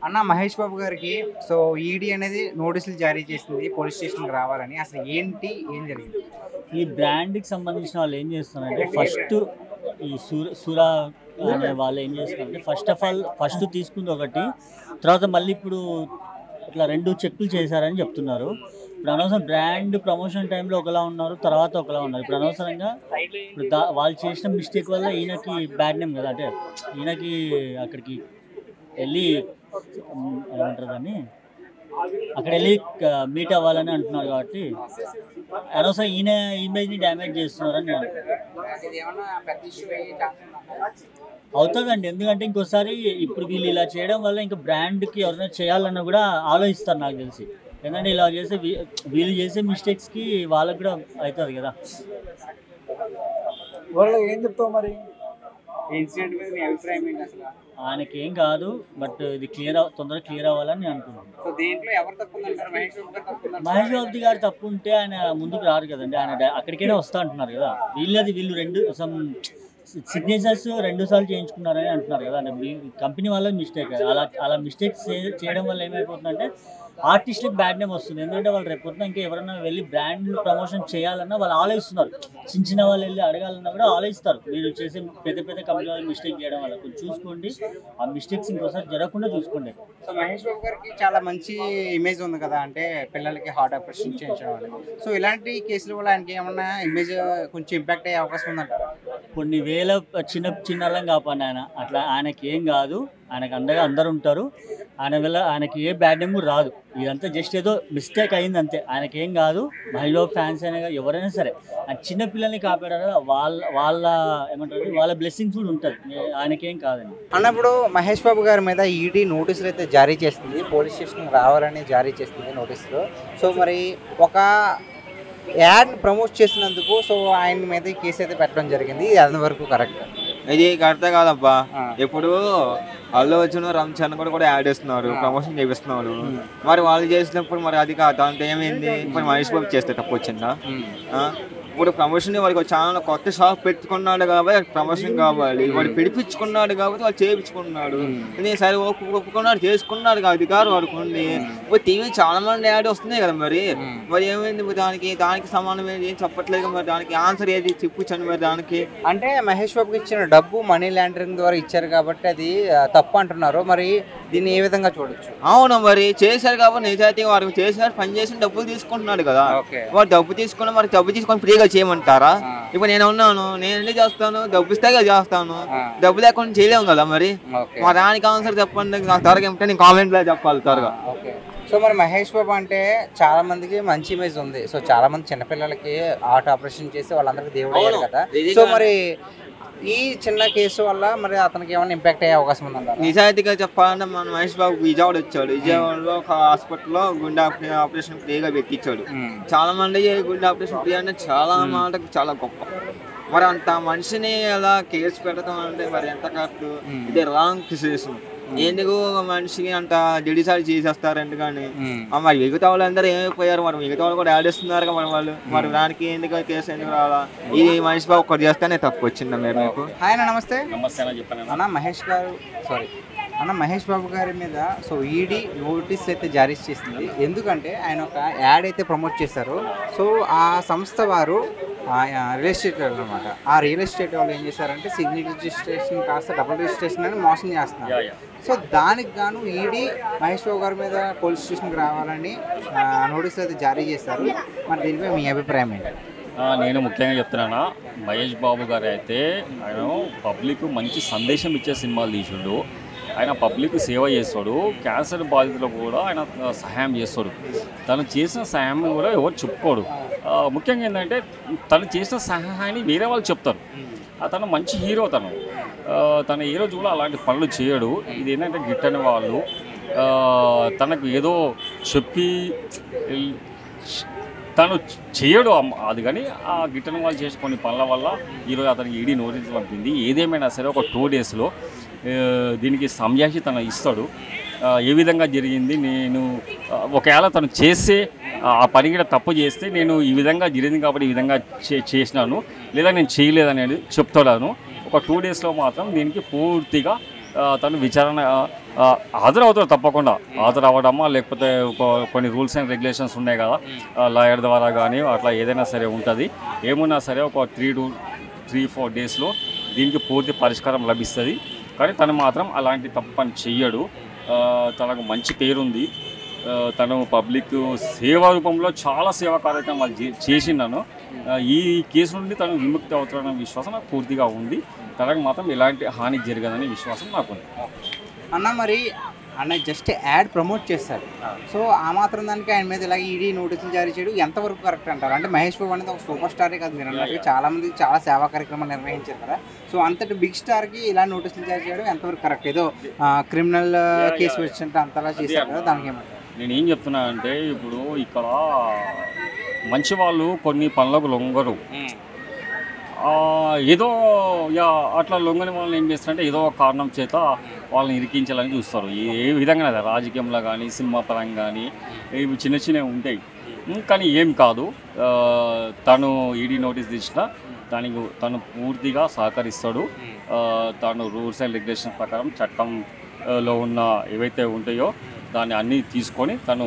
అన్న మహేష్ బాబు గారికి so ED అనేది నోటీసులు జారీ చేసింది పోలీస్ స్టేషన్కి రావాలని. అసలు ఏంటి, ఏం జరిగింది? ఈ బ్రాండ్కి సంబంధించిన వాళ్ళు ఏం చేస్తున్నారంటే ఫస్ట్ ఈ సురా అనే వాళ్ళు ఏం చేస్తున్నారంటే ఫస్ట్ తీసుకుంది ఒకటి, తర్వాత మళ్ళీ ఇప్పుడు ఇట్లా 2 చెక్కులు చేశారని చెప్తున్నారు. ఇప్పుడు అనవసరం బ్రాండ్ ప్రమోషన్ టైంలో ఒకలా ఉన్నారు, తర్వాత ఒకలా ఉన్నారు. ఇప్పుడు అనవసరంగా ఇప్పుడు వాళ్ళు చేసిన మిస్టేక్ వల్ల ఈయనకి బ్యాడ్ నేమ్ కదా, అంటే ఈయనకి అక్కడికి వెళ్ళి ఏమంటారు దాన్ని, అక్కడ వెళ్ళి మీట్ అవ్వాలని అంటున్నారు. కాబట్టి అనవసరం ఈయన ఇమేజ్ని డ్యామేజ్ చేస్తున్నారని నేను అవుతుందండి. ఎందుకంటే ఇంకోసారి ఇప్పుడు వీళ్ళు ఇలా చేయడం వల్ల ఇంకా బ్రాండ్కి ఎవరైనా చేయాలన్నా కూడా ఆలోచిస్తారు నాకు తెలిసి. ఎందుకంటే ఇలా చేస్తే వీళ్ళు చేసే మిస్టేక్స్కి వాళ్ళకి కూడా అవుతుంది కదా. వాళ్ళకి ఏం చెప్తావు మరి? ఇన్సిడెంట్ మీద మీ అభిప్రాయం ఏంటి అసలు? ఆయనకి ఏం కాదు, బట్ ఇది తొందరగా క్లియర్ అవ్వాలని నేను అనుకున్నాను. సో దీంట్లో ఎవరు తప్పు ఉందంటారు? మహేష్ బాబు గారు తప్పు ఉంటే ఆయన ముందుకు రారు కదండి. ఆయన అక్కడికైనా వస్తా అంటున్నారు కదా. వీళ్ళు 2 సిగ్నేచర్స్ 2 సార్లు చేయించుకున్నారని అంటున్నారు కదా. అంటే కంపెనీ వల్ల మిస్టేక్. అలా మిస్టేక్స్ చేయడం వల్ల ఏమైపోతుందంటే ఆర్టిస్ట్కి బ్యాడ్ నేమ్ వస్తుంది. ఎందుకంటే వాళ్ళు రేపొద్దున ఇంకా ఎవరైనా వెళ్ళి బ్రాండ్ ప్రమోషన్ చేయాలన్నా వాళ్ళు ఆలోచిస్తున్నారు. చిన్న వాళ్ళు వెళ్ళి అడగాలన్నా కూడా ఆలోచిస్తారు. మీరు చేసే పెద్ద కంపెనీ వాళ్ళు మిస్టేక్ చేయడం వల్ల కొంచెం చూసుకోండి, ఆ మిస్టేక్స్ ఇంకోసారి జరగకుండా చూసుకోండి. సో మహేష్ బాబు గారికి చాలా మంచి ఇమేజ్ ఉంది కదా, అంటే పిల్లలకి హార్ట్ ఆపరేషన్ చేయించడం వల్ల. సో ఇలాంటి కేసుల వల్ల ఆయనకి ఏమన్నా ఇమేజ్ కొంచెం ఇంపాక్ట్ అయ్యే అవకాశం ఉందంటారా? కొన్ని వేల చిన్నలం కాపాడు ఆయన. అట్లా ఆయనకి ఏం కాదు, ఆయనకు అండగా అందరు ఉంటారు. ఆయనకి ఏ బ్యాడ్ నేమ్ రాదు. ఇదంతా జస్ట్ ఏదో మిస్టేక్ అయింది అంతే. ఆయనకి ఏం కాదు. మహేష్ బాబు ఫ్యాన్స్ అయినా ఎవరైనా సరే చిన్న పిల్లల్ని కాపాడారు, వాళ్ళ ఏమంటారు, వాళ్ళ బ్లెస్సింగ్స్ కూడా ఉంటుంది. ఆయనకేం కాదండి. అన్నప్పుడు మహేష్ బాబు గారి మీద ఈడీ నోటీసులు అయితే జారీ చేస్తుంది, పోలీస్ స్టేషన్కి రావాలని జారీ చేస్తుంది నోటీసులు. సో మరి ఒక యాడ్ ప్రమోట్ చేసినందుకు సో ఆయన మీద కేసు అయితే పెట్టడం జరిగింది. ఇది అంతవరకు కరెక్ట్? ఇది కరెక్టే కాదబ్బా. ఇప్పుడు అల్లు అర్జున్ రంజాన్ కూడా యాడ్ చేస్తున్నారు, ప్రమోషన్ చేపిస్తున్నారు. మరి వాళ్ళు చేసినప్పుడు మరి అది కాదు, దాంట్లో ఏమైంది? మరి మహేష్ బాబు చేస్తే తప్పు వచ్చిందా? ఇప్పుడు ప్రమోషన్ వాడికి ఛానల్ కొత్త షాప్ పెట్టుకున్నాడు కాబట్టి ప్రమోషన్ కావాలి, వాడు పిడిపించుకున్నాడు కాబట్టి వాళ్ళు చేయించుకున్నాడు. నేను సరే ఒప్పుకున్నాడు, చేసుకున్నాడు అధికారం వాడికి ఉంది. ఇప్పుడు టీవీ చాలా మంది యాడ్ వస్తున్నాయి కదా, మరి ఏమైంది? దానికి సమానం ఏం చెప్పట్లేదు. మరి దానికి ఆన్సర్ ఏది చెప్పుచ్చండి మరి దానికి? అంటే మహేష్ బాబుకి ఇచ్చిన డబ్బు మనీ లాండరింగ్ ద్వారా ఇచ్చారు కాబట్టి అది తప్పు అంటున్నారు. మరి దీన్ని ఏ విధంగా చూడొచ్చు? అవును, మరి చేశారు కాబట్టి నిజాయితీగా వారికి చేశారు, పని చేసిన డబ్బులు తీసుకుంటున్నాడు కదా. వాడు డబ్బు తీసుకున్నా, మరి డబ్బు తీసుకొని ఫ్రీగా చేయమంటారా? ఇప్పుడు నేను ఉన్నాను, నేను ఎందుకు చేస్తాను? డబ్బు ఇస్తే చేస్తాను, డబ్బు లేకుండా చేయలేము కదా. మరి దానికి ఆన్సర్ చెప్పండి. నాకు త్వరగా ఏమిటంటే నేను కామెంట్ లో చెప్పాలి త్వరగా. సో మరి మహేష్ బాబు అంటే చాలా మందికి మంచి ఇమేజ్ ఉంది. సో చాలా మంది చిన్నపిల్లలకి హార్ట్ ఆపరేషన్ చేసి వాళ్ళందరికీ దేవుడు అయ్యారు కదా. సో మరి ఈ చిన్న కేసు వల్ల మరి అతనికి ఏమైనా ఇంపాక్ట్ అయ్యే అవకాశం ఉందంట? నిజాయితీగా చెప్పాలంటే మన మహేష్ బాబు విజయవాడ వచ్చాడు. విజయవాడలో ఒక హాస్పిటల్లో గుండె ఆపరేషన్ ఫ్రీగా పెట్టించాడు. చాలా మంది గుండె ఆపరేషన్ ఫ్రీ అంటే చాలా మాటకు చాలా గొప్ప. మరి అంత మనిషిని అలా కేసు పెట్టడం అంటే మరి ఎంత కరెక్ట్? ఇది రాంగ్ డిసిషన్. ఎందుకు మనిషికి అంత జడిసారి చేసేస్తారు? కానీ మరి మిగతా వాళ్ళందరూ ఏమైపోయారు? మరి మిగతా వాళ్ళు కూడా ఆడిస్తున్నారు మరి వాళ్ళు. మరి దానికి ఎందుకు కేసు ఎందుకు రావాలా? ఇది మహేష్ బాబు ఒకటి చేస్తేనే తప్పు వచ్చిందా మీరు? మీకు ఆయన నమస్తే. నమస్తే అన్న, చెప్పండి అన్న. మహేష్ బాబు గారి మీద సో ఈడీ నోటీస్ అయితే జారీ చేసింది. ఎందుకంటే ఆయన ఒక యాడ్ అయితే ప్రమోట్ చేశారు. సో ఆ సంస్థ వారు రియల్ ఎస్టేట్ అనమాట. ఆ రియల్ ఎస్టేట్ వాళ్ళు ఏం చేశారంటే సిగ్నేచర్ రిజిస్ట్రేషన్ కాస్త డబుల్ రిజిస్ట్రేషన్ అని మోసం చేస్తున్నారు. సో దానికి గాను ఈడీ మహేష్ బాబు గారి మీద పోలీస్ స్టేషన్కి రావాలని నోటీసులు అయితే జారీ చేశారు. మరి దీనిపై మీ అభిప్రాయం ఏంటి? నేను ముఖ్యంగా చెప్తున్నాను, మహేష్ బాబు గారు అయితే ఆయన పబ్లిక్ మంచి సందేశం ఇచ్చే సినిమాలు తీసిండు. ఆయన పబ్లిక్ సేవ చేస్తాడు. క్యాన్సర్ బాధితులకు కూడా ఆయన సహాయం చేస్తాడు. తను చేసిన సహాయం కూడా ఎవరు చెప్పుకోడు. ముఖ్యంగా ఏంటంటే తను చేసిన సహాయాన్ని వేరే వాళ్ళు చెప్తారు. తను మంచి హీరో. తన హీరో కూడా అలాంటి పనులు చేయడు. ఇది ఏంటంటే గిట్టని వాళ్ళు తనకు ఏదో చెప్పి తను చేయడు అది. కానీ ఆ గిట్టని వాళ్ళు చేసే కొన్ని పనుల వల్ల ఈరోజు అతనికి ఈడీ నోటీస్ పంపింది. ఏదేమైనా సరే ఒక 2 డేస్లో దీనికి సంజాయిషి తను ఇస్తాడు. ఏ విధంగా జరిగింది, నేను ఒకవేళ తను చేసే ఆ పని కూడా తప్పు చేస్తే నేను ఈ విధంగా జరిగింది కాబట్టి ఈ విధంగా చేసినాను, లేదా నేను చేయలేదనేది చెప్తాను. ఒక 2 డేస్లో మాత్రం దీనికి పూర్తిగా తను విచారణ హాజరవుతాడు తప్పకుండా. హాజరవ్వడమా లేకపోతే కొన్ని రూల్స్ అండ్ రెగ్యులేషన్స్ ఉన్నాయి కదా లాయర్ ద్వారా కానీ అట్లా ఏదైనా సరే ఉంటుంది. ఏమున్నా సరే ఒక 3-4 డేస్లో దీనికి పూర్తి పరిష్కారం లభిస్తుంది. కానీ తను మాత్రం అలాంటి తప్పు పని చెయ్యడు. తనకు మంచి పేరుంది. తను పబ్లిక్ సేవా రూపంలో చాలా సేవా కార్యక్రమాలు చేసినాను. ఈ కేసు నుండి తను విముక్తి అవుతాడన్న విశ్వాసం నాకు పూర్తిగా ఉంది. తనకు మాత్రం ఎలాంటి హాని జరగదనే విశ్వాసం నాకు ఉంది. అన్న మరి అన్న జస్ట్ యాడ్ ప్రమోట్ చేస్తారు. సో ఆ మాత్రం దానికి ఆయన మీద ఇలాగ ఈడీ నోటీసులు జారీ చేయడం ఎంతవరకు కరెక్ట్ అంటారు? అంటే మహేష్ బాబు అనేది ఒక సూపర్ స్టారే కాదు, మీరు అన్నట్టుగా చాలామంది చాలా సేవా కార్యక్రమాలు నిర్వహించారు కదా. సో అంతటి బిగ్ స్టార్కి ఇలా నోటీసులు జారీ చేయడం ఎంతవరకు కరెక్ట్? ఏదో క్రిమినల్ కేసు వచ్చినట్టు అంతలా చేశారు కదా, దానికి ఏమంటారు? నేను ఏం చెప్తున్నా అంటే ఇప్పుడు ఇక్కడ మంచి వాళ్ళు కొన్ని పనులకు లొంగరు. ఏదో అట్లా లొంగని వాళ్ళని ఏం చేస్తారంటే ఏదో ఒక కారణం చేత వాళ్ళని ఇరికించాలని చూస్తారు. ఏ విధంగా రాజకీయంలో కానీ సినిమా పరంగా కానీ ఇవి చిన్న చిన్నవి ఉంటాయి. కానీ ఏం కాదు, తను ఈడీ నోటీస్ ఇచ్చిన దానికి తను పూర్తిగా సహకరిస్తాడు. తను రూల్స్ అండ్ రెగ్యులేషన్ ప్రకారం చట్టంలో ఉన్న ఏవైతే ఉంటాయో దాన్ని అన్నీ తీసుకొని తను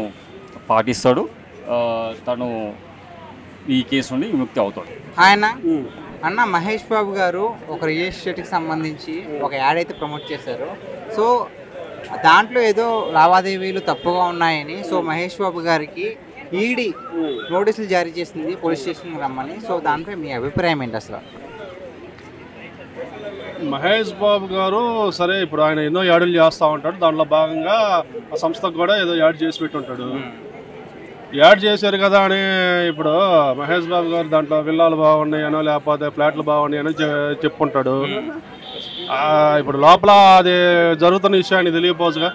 పాటిస్తాడు. తను ఈ కేసు నుండి విముక్తి అవుతాడు. ఆయన అన్న మహేష్ బాబు గారు ఒక రియల్ ఎస్టేట్కి సంబంధించి ఒక యాడ్ అయితే ప్రమోట్ చేశారు. సో దాంట్లో ఏదో లావాదేవీలు తప్పుగా ఉన్నాయని సో మహేష్ బాబు గారికి ఈడీ నోటీసులు జారీ చేసింది పోలీస్ స్టేషన్కి రమ్మని. సో దాంట్లో మీ అభిప్రాయం ఏంటి అసలు? మహేష్ బాబు గారు సరే ఇప్పుడు ఆయన ఎన్నో యాడులు చేస్తూ ఉంటాడు. దాంట్లో భాగంగా ఆ సంస్థకు కూడా ఏదో యాడ్ చేసి పెట్టుంటాడు. యాడ్ చేశారు కదా అని ఇప్పుడు మహేష్ బాబు గారు దాంట్లో విల్లాలు బాగున్నాయనో లేకపోతే ఫ్లాట్లు బాగున్నాయనో చెప్పుకుంటాడు. ఇప్పుడు లోపల అది జరుగుతున్న విషయాన్ని తెలియపోవచ్చుగా.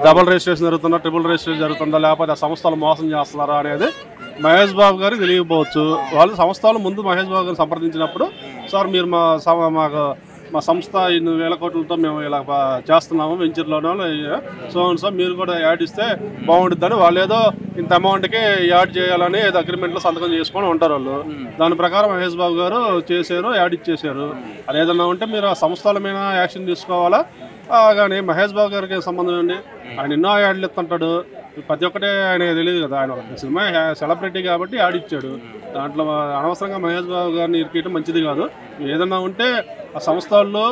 డబుల్ రిజిస్ట్రేషన్ జరుగుతుందా, ట్రిపుల్ రిజిస్ట్రేషన్ జరుగుతుందా, లేకపోతే ఆ సంస్థలు మోసం చేస్తున్నారా అనేది మహేష్ బాబు గారికి తెలియకపోవచ్చు. వాళ్ళు సంస్థలు ముందు మహేష్ బాబు గారిని సంప్రదించినప్పుడు సార్ మీరు మా సంస్థ ఇన్ని వేల కోట్లతో మేము ఇలా చేస్తున్నాము వెంచర్లోనో సో మీరు కూడా యాడ్ ఇస్తే బాగుంటుందని వాళ్ళు ఏదో ఇంత అమౌంట్కి యాడ్ చేయాలని ఏదో అగ్రిమెంట్లో సంతకం చేసుకొని ఉంటారు వాళ్ళు. దాని ప్రకారం మహేష్ బాబు గారు చేశారు, యాడ్ ఇచ్చేసారు. అది ఏదన్నా ఉంటే మీరు ఆ సంస్థల మీద యాక్షన్ తీసుకోవాలా. కానీ మహేష్ బాబు గారికి సంబంధం అండి, ఆయన ఎన్నో యాడ్లు ఇస్తుంటాడు. ప్రతి ఒక్కటే ఆయన తెలియదు కదా, ఆయన ఒక సినిమా సెలబ్రిటీ కాబట్టి యాడ్ ఇచ్చాడు. దాంట్లో అనవసరంగా మహేష్ బాబు గారిని ఇరికేయడం మంచిది కాదు. ఏదన్నా ఉంటే ఆ సంస్థల్లో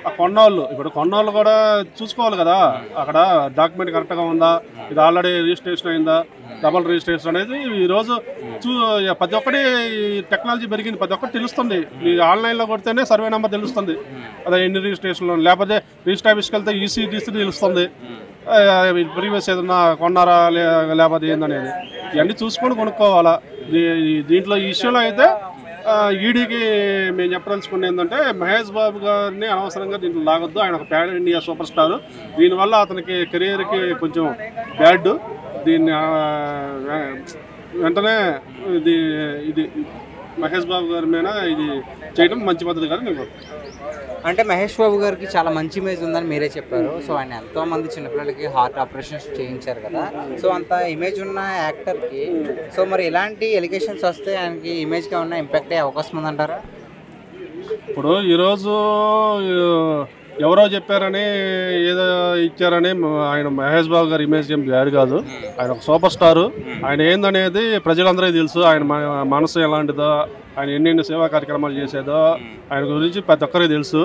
ఆ కొన్నోళ్ళు ఇప్పుడు కొన్నోళ్ళు కూడా చూసుకోవాలి కదా, అక్కడ డాక్యుమెంట్ కరెక్ట్గా ఉందా, ఇది ఆల్రెడీ రిజిస్ట్రేషన్ అయిందా, డబల్ రిజిస్ట్రేషన్ అనేది ఈరోజు ప్రతి ఒక్కటి టెక్నాలజీ పెరిగింది, ప్రతి ఒక్కటి తెలుస్తుంది. ఈ ఆన్లైన్లో కొడితేనే సర్వే నెంబర్ తెలుస్తుంది, అదే ఎన్ని రిజిస్ట్రేషన్లో, లేకపోతే రిజిస్టర్ ఆఫీస్కి వెళ్తే ఈసీ తెలుస్తుంది ప్రీవియస్ ఏదన్నా కొన్నారా లేకపోతే ఏందనేది. ఇవన్నీ చూసుకొని కొనుక్కోవాలా. దీంట్లో ఈ ఇష్యూలో అయితే ఈడీకి మేము చెప్పదలుచుకున్నది ఏంటంటే మహేష్ బాబు గారిని అనవసరంగా దీంట్లో లాగొద్దు. ఆయన ఒక ప్యాన్ ఇండియా సూపర్ స్టార్, దీనివల్ల అతనికి కెరీర్కి కొంచెం బ్యాడ్. దీన్ని వెంటనే ఇది మహేష్ బాబు గారి మీద ఇది చేయడం మంచి పద్ధతి కాదు నేను. అంటే మహేష్ బాబు గారికి చాలా మంచి ఇమేజ్ ఉందని మీరే చెప్పారు. సో ఆయన ఎంతోమంది చిన్నపిల్లలకి హార్ట్ ఆపరేషన్స్ చేయించారు కదా. సో అంత ఇమేజ్ ఉన్న యాక్టర్కి సో మరి ఎలాంటి ఎలిగేషన్స్ వస్తే ఆయనకి ఇమేజ్గా ఉన్న ఇంపాక్ట్ అయ్యే అవకాశం ఉందంటారా? ఇప్పుడు ఈరోజు ఎవరో చెప్పారని ఏదో ఇచ్చారని ఆయన మహేష్ బాబు గారి ఇమేజ్ ఏం బ్యాడ్ కాదు. ఆయన ఒక సూపర్ స్టారు. ఆయన ఏందనేది ప్రజలందరికీ తెలుసు. ఆయన మనసు ఎలాంటిదో, ఆయన ఎన్నెన్ని సేవా కార్యక్రమాలు చేసేదో ఆయన గురించి ప్రతి ఒక్కరికి తెలుసు.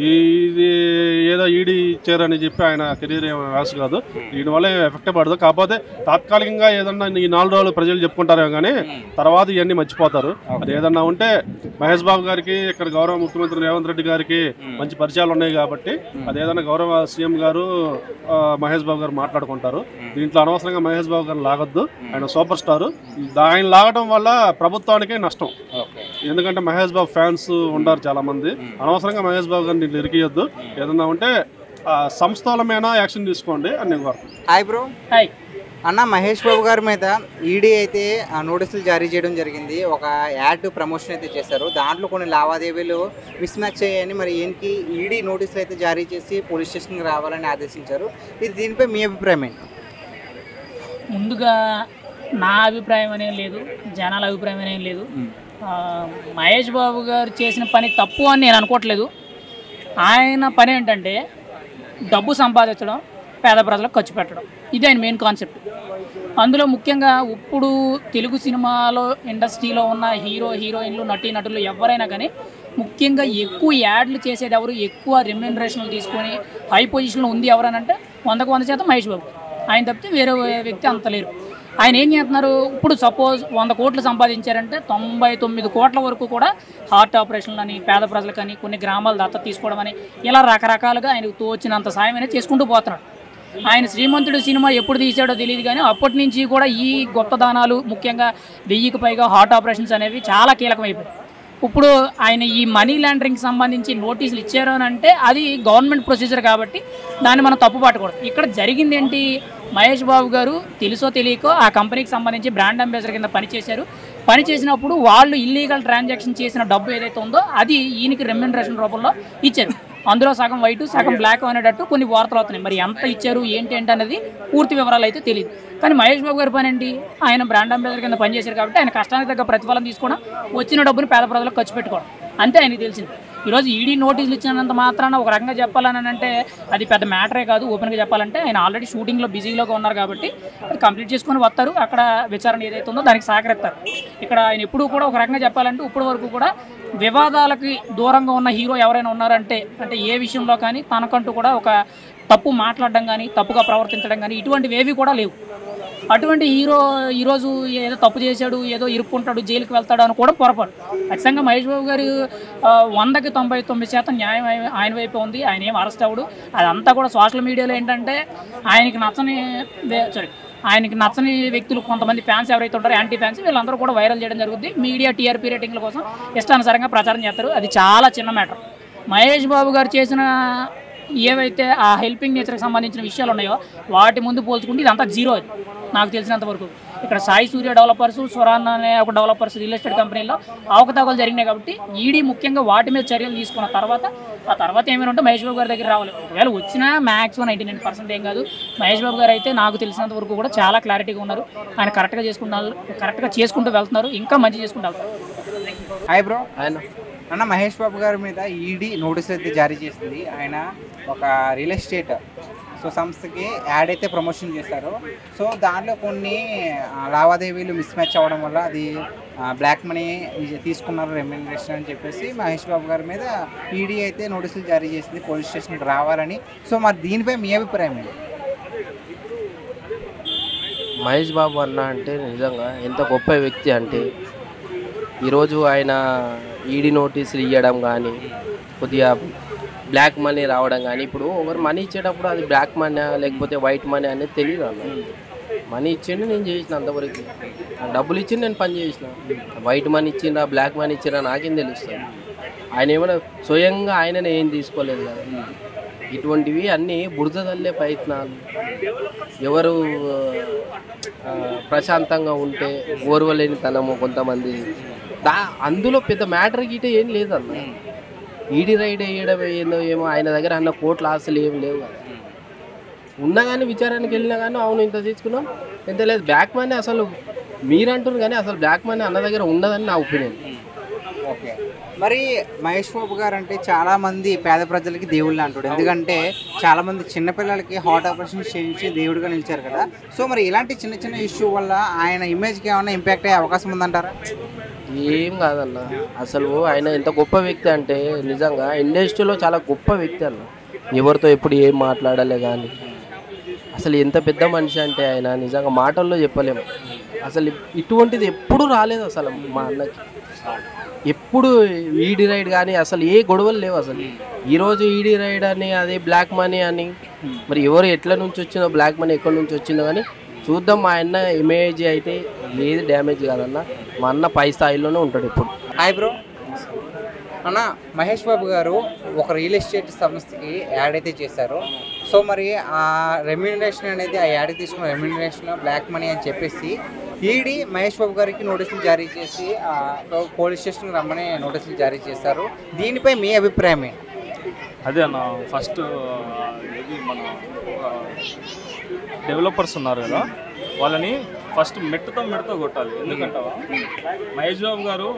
ఇది ఏదో ఈడీ ఇచ్చారని చెప్పి ఆయన కెరీర్ ఏం వేస్ కాదు, దీనివల్ల ఏం ఎఫెక్ట్ పడదు. కాకపోతే తాత్కాలికంగా ఏదన్నా ఈ 4 రోజులు ప్రజలు చెప్పుకుంటారేమో కానీ తర్వాత ఇవన్నీ మర్చిపోతారు. అది ఏదన్నా ఉంటే మహేష్ బాబు గారికి ఇక్కడ గౌరవ ముఖ్యమంత్రి రేవంత్ రెడ్డి గారికి మంచి పరిచయాలు ఉన్నాయి కాబట్టి అది ఏదైనా గౌరవ సీఎం గారు మహేష్ బాబు గారు మాట్లాడుకుంటారు. దీంట్లో అనవసరంగా మహేష్ బాబు గారిని లాగొద్దు. ఆయన సూపర్ స్టారు. ఆయన లాగడం వల్ల ప్రభుత్వానికే నష్టం. ఎందుకంటే మహేష్ బాబు ఫ్యాన్స్ ఉంటారు చాలా మంది. అనవసరంగా మహేష్ బాబు గారిని దీంట్లో ఇరికియొద్దు. ఏదన్నా ఉంటే సంస్థల మీద యాక్షన్ తీసుకోండి అని నేను కోరుతాను. Hi bro. హాయ్ అన్న, మహేష్ బాబు గారి మీద ఈడీ అయితే నోటీసులు జారీ చేయడం జరిగింది. ఒక యాడ్ ప్రమోషన్ అయితే చేశారు. దాంట్లో కొన్ని లావాదేవీలు మిస్ మ్యాచ్ అయ్యాయని మరి ఏంటి ఈడీ నోటీసులు అయితే జారీ చేసి పోలీస్ స్టేషన్కి రావాలని ఆదేశించారు. ఇది దీనిపై మీ అభిప్రాయం ఏంటి? ముందుగా నా అభిప్రాయం అనేం లేదు, జనాల అభిప్రాయం అనేం లేదు. మహేష్ బాబు గారు చేసిన పని తప్పు అని నేను అనుకోవట్లేదు. ఆయన పని ఏంటంటే డబ్బు సంపాదించడం, పేద ప్రజలకు ఖర్చు పెట్టడం, ఇది ఆయన మెయిన్ కాన్సెప్ట్. అందులో ముఖ్యంగా ఇప్పుడు తెలుగు సినిమాలో ఇండస్ట్రీలో ఉన్న హీరో హీరోయిన్లు నటీనటులు ఎవరైనా కానీ ముఖ్యంగా ఎక్కువ యాడ్లు చేసేది ఎవరు, ఎక్కువ రెమ్యూనరేషన్లు తీసుకొని హై పొజిషన్లో ఉంది ఎవరనంటే 100% మహేష్ బాబు. ఆయన తప్పితే వేరే వ్యక్తి అంత లేరు. ఆయన ఏం చేస్తున్నారు, ఇప్పుడు సపోజ్ 100 కోట్లు సంపాదించారంటే 99 కోట్ల వరకు కూడా హార్ట్ ఆపరేషన్లని, పేద ప్రజలకని, కొన్ని గ్రామాల దత్తత తీసుకోవడం అని, ఇలా రకరకాలుగా ఆయనకు తోచినంత సాయం అనేది చేసుకుంటూ పోతున్నాడు. ఆయన శ్రీమంతుడు సినిమా ఎప్పుడు తీసాడో తెలియదు కానీ అప్పటి నుంచి కూడా ఈ గొప్ప దానాలు, ముఖ్యంగా 1000కి పైగా హార్ట్ ఆపరేషన్స్ అనేవి చాలా కీలకమైపోయాయి. ఇప్పుడు ఆయన ఈ మనీ లాండరింగ్కి సంబంధించి నోటీసులు ఇచ్చారు అని అంటే అది గవర్నమెంట్ ప్రొసీజర్ కాబట్టి దాన్ని మనం తప్పు పట్టకూడదు. ఇక్కడ జరిగింది ఏంటి, మహేష్ బాబు గారు తెలుసో తెలియకో ఆ కంపెనీకి సంబంధించి బ్రాండ్ అంబాసిడర్ కింద పనిచేశారు. పనిచేసినప్పుడు వాళ్ళు ఇల్లీగల్ ట్రాన్సాక్షన్ చేసిన డబ్బు ఏదైతే ఉందో అది ఈయనకి రెమ్యూనరేషన్ రూపంలో ఇచ్చారు. అందులో సగం వైట్ సగం బ్లాక్ అనేటట్టు కొన్ని వార్తలు అవుతున్నాయి. మరి ఎంత ఇచ్చారు ఏంటి అనేది పూర్తి వివరాలు అయితే తెలియదు. కానీ మహేష్ బాబు గారి పని ఏంటి, ఆయన బ్రాండ్ అంబాసిడర్ కింద పనిచేశారు కాబట్టి ఆయన కష్టానికి తగ్గ ప్రతిఫలం తీసుకోవడం, వచ్చిన డబ్బుని పేద ప్రజలకు ఖర్చు పెట్టుకోవడం, అంతే ఆయనకి తెలిసింది. ఈరోజు ఈడీ నోటీసులు ఇచ్చినంత మాత్రాన ఒక రకంగా చెప్పాలని అంటే అది పెద్ద మ్యాటరే కాదు. ఓపెన్గా చెప్పాలంటే ఆయన ఆల్రెడీ షూటింగ్లో బిజీలోగా ఉన్నారు కాబట్టి అది కంప్లీట్ చేసుకొని వస్తారు, అక్కడ విచారణ ఏదైతే ఉందో దానికి సహకరిస్తారు. ఇక్కడ ఆయన ఎప్పుడూ కూడా ఒక రకంగా చెప్పాలంటే ఇప్పటి వరకు కూడా వివాదాలకి దూరంగా ఉన్న హీరో ఎవరైనా ఉన్నారంటే అంటే ఏ విషయంలో కానీ తనకంటూ కూడా ఒక తప్పు మాట్లాడడం కానీ, తప్పుగా ప్రవర్తించడం కానీ ఇటువంటివి ఏవి కూడా లేవు. అటువంటి హీరో ఈరోజు ఏదో తప్పు చేశాడు, ఏదో ఇరుక్కుంటాడు, జైలుకి వెళ్తాడు అని కూడా పొరపాటు. ఖచ్చితంగా మహేష్ బాబు గారు 100కి 99% న్యాయం ఆయన వైపు ఉంది. ఆయన ఏం అరెస్ట్ అవ్వడు. అదంతా కూడా సోషల్ మీడియాలో ఏంటంటే ఆయనకి నచ్చని వ్యక్తులు, కొంతమంది ఫ్యాన్స్ ఎవరైతే ఉంటారో యాంటీ ఫ్యాన్స్, వీళ్ళందరూ కూడా వైరల్ చేయడం జరుగుతుంది. మీడియా టీఆర్పీ రేటింగ్ల కోసం ఇష్టానుసారంగా ప్రచారం చేస్తారు. అది చాలా చిన్న మ్యాటర్. మహేష్ బాబు గారు చేసిన ఏవైతే ఆ హెల్పింగ్ నేచర్కి సంబంధించిన విషయాలు ఉన్నాయో వాటి ముందు పోల్చుకుంటే ఇదంతా జీరో. అది నాకు తెలిసినంత వరకు ఇక్కడ సాయి సూర్య డెవలపర్స్, స్వరాన్ అనే ఒక డెవలపర్స్ రియల్ ఎస్టేట్ కంపెనీలో అవకతవకలు జరిగినాయి కాబట్టి ఈడీ ముఖ్యంగా వాటి మీద చర్యలు తీసుకున్న తర్వాత ఏమైనా ఉంటే మహేష్ బాబు గారి దగ్గర రావాలి. ఒకవేళ వచ్చినా మ్యాక్సిమం 99% ఏం కాదు. మహేష్ బాబు గారు అయితే నాకు తెలిసినంత వరకు కూడా చాలా క్లారిటీగా ఉన్నారు. ఆయన కరెక్ట్గా చేసుకుంటూ వెళ్తున్నారు, ఇంకా మంచి చేసుకుంటూ వెళ్తారు. Hi bro. అన్న, మహేష్ బాబు గారి మీద ఈడీ నోటీసులు అయితే జారీ చేసింది. ఆయన ఒక రియల్ ఎస్టేట్ సంస్థకి యాడ్ అయితే ప్రమోషన్ చేశారు. సో దాంట్లో కొన్ని లావాదేవీలు మిస్ మ్యాచ్ అవ్వడం వల్ల అది బ్లాక్ మనీ తీసుకున్నారు రెమ్యూనరేషన్ అని చెప్పేసి మహేష్ బాబు గారి మీద ఈడీ అయితే నోటీసులు జారీ చేసింది, పోలీస్ స్టేషన్కి రావాలని. సో మరి దీనిపై మీ అభిప్రాయం ఏంటి? మహేష్ బాబు అన్న అంటే నిజంగా ఎంత గొప్ప వ్యక్తి అంటే ఈరోజు ఆయన ఈడీ నోటీసులు ఇవ్వడం కానీ, కొద్దిగా బ్లాక్ మనీ రావడం కానీ, ఇప్పుడు ఒకరు మనీ ఇచ్చేటప్పుడు అది బ్లాక్ మనీ లేకపోతే వైట్ మనీ అనేది తెలియదు అన్న. మనీ ఇచ్చిండు, నేను చేసిన అంతవరకు. డబ్బులు ఇచ్చిండు, నేను పని చేసిన. వైట్ మనీ ఇచ్చిండ్రా బ్లాక్ మనీ ఇచ్చిండ్రా నాకేం తెలుస్తుంది. ఆయన ఏమైనా స్వయంగా ఆయననే ఏం తీసుకోలేదు కదా. ఇటువంటివి అన్నీ బురద తల్లే ప్రయత్నాలు. ఎవరు ప్రశాంతంగా ఉంటే ఓర్వలేని తనము కొంతమంది, అందులో పెద్ద మ్యాటర్ గీట ఏం లేదన్న. ఈడీ రైడ్ వేయడం ఏందో ఏమో, ఆయన దగ్గర అన్న కోట్ల ఆశలు ఏం లేవు కదా. ఉన్నా కానీ విచారానికి వెళ్ళినా కానీ అవును ఇంత తీసుకున్నాం ఎంత లేదు. బ్లాక్ మనీ అసలు మీరు అంటున్నారు కానీ అసలు బ్లాక్ మనీ అన్న దగ్గర ఉండదని నా ఒపీనియన్. ఓకే, మరి మహేష్ బాబు గారు అంటే చాలామంది పేద ప్రజలకి దేవుళ్ళు అంటాడు. ఎందుకంటే చాలామంది చిన్నపిల్లలకి హార్ట్ ఆపరేషన్ చేయించి దేవుడిగా నిలిచారు కదా. సో మరి ఇలాంటి చిన్న చిన్న ఇష్యూ వల్ల ఆయన ఇమేజ్కి ఏమైనా ఇంపాక్ట్ అయ్యే అవకాశం ఉందంటారా? ఏం కాదన్న, అసలు ఆయన ఎంత గొప్ప వ్యక్తి అంటే నిజంగా ఇండస్ట్రీలో చాలా గొప్ప వ్యక్తి అన్న. ఎవరితో ఎప్పుడు ఏం మాట్లాడాలి కానీ అసలు ఎంత పెద్ద మనిషి అంటే ఆయన నిజంగా మాటల్లో చెప్పలేము. అసలు ఇటువంటిది ఎప్పుడు రాలేదు అసలు మా అన్నకి. ఎప్పుడు ఈడీ రైడ్ కానీ అసలు ఏ గొడవలు లేవు అసలు. ఈరోజు ఈడీ రైడ్ అని అదే బ్లాక్ మనీ అని, మరి ఎవరు ఎట్ల నుంచి వచ్చిందో బ్లాక్ మనీ ఎక్కడి నుంచి వచ్చిందో కానీ చూద్దాం. మా అన్న ఇమేజ్ అయితే ఏది డ్యామేజ్ కాదన్న. మా అన్న పై స్థాయిలోనే ఉంటాడు ఇప్పుడు. Hi bro. అన్న, మహేష్ బాబు గారు ఒక రియల్ ఎస్టేట్ సంస్థకి యాడ్ అయితే చేశారు. సో మరి ఆ రెమ్యూనరేషన్ అనేది, ఆ యాడ్ తీసుకున్న రెమ్యూనరేషన్ బ్లాక్ మనీ అని చెప్పేసి ఈడీ మహేష్ బాబు గారికి నోటీసులు జారీ చేసి పోలీస్ స్టేషన్కి రమ్మని నోటీసులు జారీ చేశారు. దీనిపై మీ అభిప్రాయం ఏంటి? అదే అన్న, ఫస్ట్ ఇది మన డెవలపర్స్ ఉన్నారు కదా, వాళ్ళని ఫస్ట్ మెట్టుతో కొట్టాలి. ఎందుకంటావా, మహేష్ బాబు గారు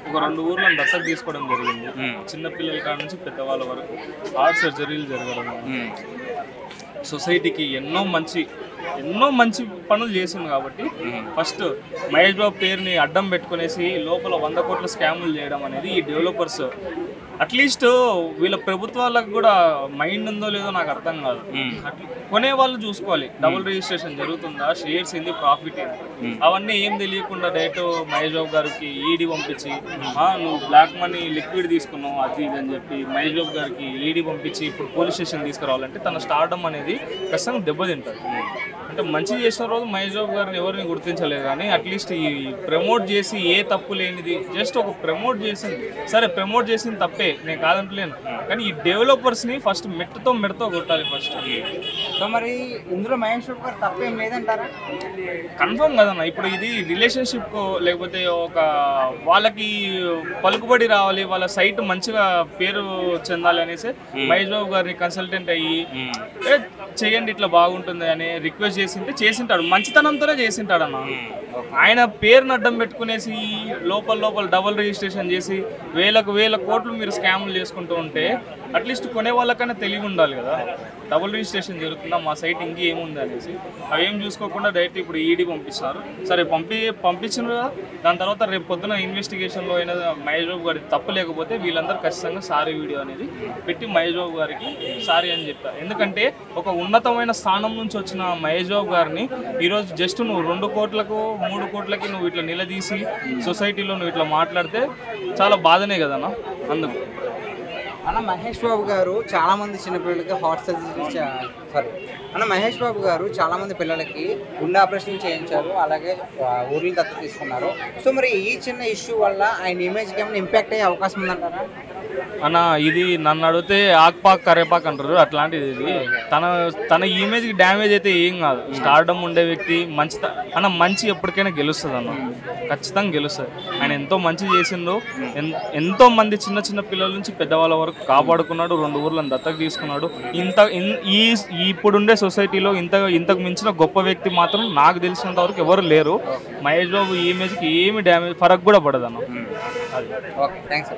ఒక 2 ఊర్లను దత్తత తీసుకోవడం జరిగింది. చిన్న పిల్లల కాడ నుంచి పెద్దవాళ్ళ వరకు హార్ట్ సర్జరీలు జరగడం, సొసైటీకి ఎన్నో మంచి పనులు చేసింది. కాబట్టి ఫస్ట్ మహేష్ బాబు పేరుని అడ్డం పెట్టుకునేసి లోపల 100 కోట్ల స్కాములు చేయడం అనేది ఈ డెవలపర్స్ అట్లీస్ట్ వీళ్ళ ప్రభుత్వాలకు కూడా మైండ్ ఉందో లేదో నాకు అర్థం కాదు. కొనే వాళ్ళు చూసుకోవాలి, డబుల్ రిజిస్ట్రేషన్ జరుగుతుందా, షేర్స్ ఏంది, ప్రాఫిట్ ఏంది, అవన్నీ ఏం తెలియకుండా డైరెక్ట్ మహేష్ బాబు గారికి ఈడీ పంపించి నువ్వు బ్లాక్ మనీ లిక్విడ్ తీసుకున్నావు అది ఇది అని చెప్పి మహేష్ బాబు గారికి ఈడీ పంపించి ఇప్పుడు పోలీస్ స్టేషన్ తీసుకురావాలంటే తన స్టార్డమ్ అనేది ఖచ్చితంగా దెబ్బతింటారు. అంటే మంచి చేసిన రోజు మహేష్ బాబు గారిని ఎవరిని గుర్తించలేదు, కానీ అట్లీస్ట్ ఈ ప్రమోట్ చేసి ఏ తప్పు లేనిది జస్ట్ ఒక ప్రమోట్ చేసింది. సరే ప్రమోట్ చేసింది తప్పే, నేను కాదంటలేను, కానీ ఈ డెవలపర్స్ని ఫస్ట్ మెడతో కొట్టాలి ఫస్ట్. సో మరి ఇందులో మహేష్ బాబు గారు తప్పేం లేదంటారా? కన్ఫర్మ్ కదన్నా. ఇప్పుడు ఇది రిలేషన్షిప్ లేకపోతే ఒక వాళ్ళకి పలుకుబడి రావాలి, వాళ్ళ సైట్ మంచిగా పేరు చెందాలి అనేసి మహేష్ బాబు గారిని కన్సల్టెంట్ అయ్యి చేయండి ఇట్లా బాగుంటుంది అని రిక్వెస్ట్ చేసింటాడు, మంచితనంతోనే చేసింటాడు అన్న. ఆయన పేరుని అడ్డం పెట్టుకునేసి లోపల డబుల్ రిజిస్ట్రేషన్ చేసి వేల కోట్లు మీరు స్కామ్లు చేసుకుంటూ ఉంటే అట్లీస్ట్ కొనే వాళ్ళకన్నా తెలివి ఉండాలి కదా. డబుల్ రిజిస్ట్రేషన్ జరుగుతుందా, మా సైట్ ఇంకేముంది అనేసి అవేం చూసుకోకుండా డైరెక్ట్ ఇప్పుడు ఈడీ పంపిస్తారు. సరే పంపించిన కదా, దాని తర్వాత రేపు పొద్దున ఇన్వెస్టిగేషన్లో అయినా మహేష్ బాబు గారికి తప్పు లేకపోతే వీళ్ళందరూ ఖచ్చితంగా సారీ వీడియో అనేది పెట్టి మహేష్ బాబు గారికి సారీ అని చెప్పారు. ఎందుకంటే ఒక ఉన్నతమైన స్థానం నుంచి వచ్చిన మహేష్ బాబు గారిని ఈరోజు జస్ట్ నువ్వు 2 కోట్లకు 3 కోట్లకి నువ్వు ఇట్లా నిలదీసి సొసైటీలో నువ్వు ఇట్లా మాట్లాడితే చాలా బాధనే కదన్నా. అందుకు అన్న మహేష్ బాబు గారు చాలామంది చిన్నపిల్లలకి హార్ట్ సర్జరీ మహేష్ బాబు గారు చాలామంది పిల్లలకి గుండె ఆపరేషన్ చేయించారు, అలాగే ఊర్లు దత్తత తీసుకున్నారు. సో మరి ఈ చిన్న ఇష్యూ వల్ల ఆయన ఇమేజ్కి ఏమైనా ఇంపాక్ట్ అయ్యే అవకాశం ఉందంటారా? అన్న ఇది నన్ను అడిగితే ఆక్పాక్ కరేపాక్ అంటారు, అట్లాంటిది ఇది. తన ఇమేజ్కి డ్యామేజ్ అయితే ఏం కాదు. స్టార్డమ్ ఉండే వ్యక్తి మంచి ఎప్పటికైనా గెలుస్తుంది అన్న, ఖచ్చితంగా గెలుస్తుంది. ఆయన ఎంతో మంచి చేసిండు, ఎంతో మంది చిన్న పిల్లల నుంచి పెద్దవాళ్ళ వరకు కాపాడుకున్నాడు, 2 ఊర్లను దత్తత తీసుకున్నాడు. ఇప్పుడుండే సొసైటీలో ఇంతకు మించిన గొప్ప వ్యక్తి మాత్రం నాకు తెలిసినంత వరకు ఎవరు లేరు. మహేష్ బాబు ఈ ఇమేజ్కి ఏమి డ్యామేజ్ ఫరక్ కూడా పడదన్న. Okay, thanks.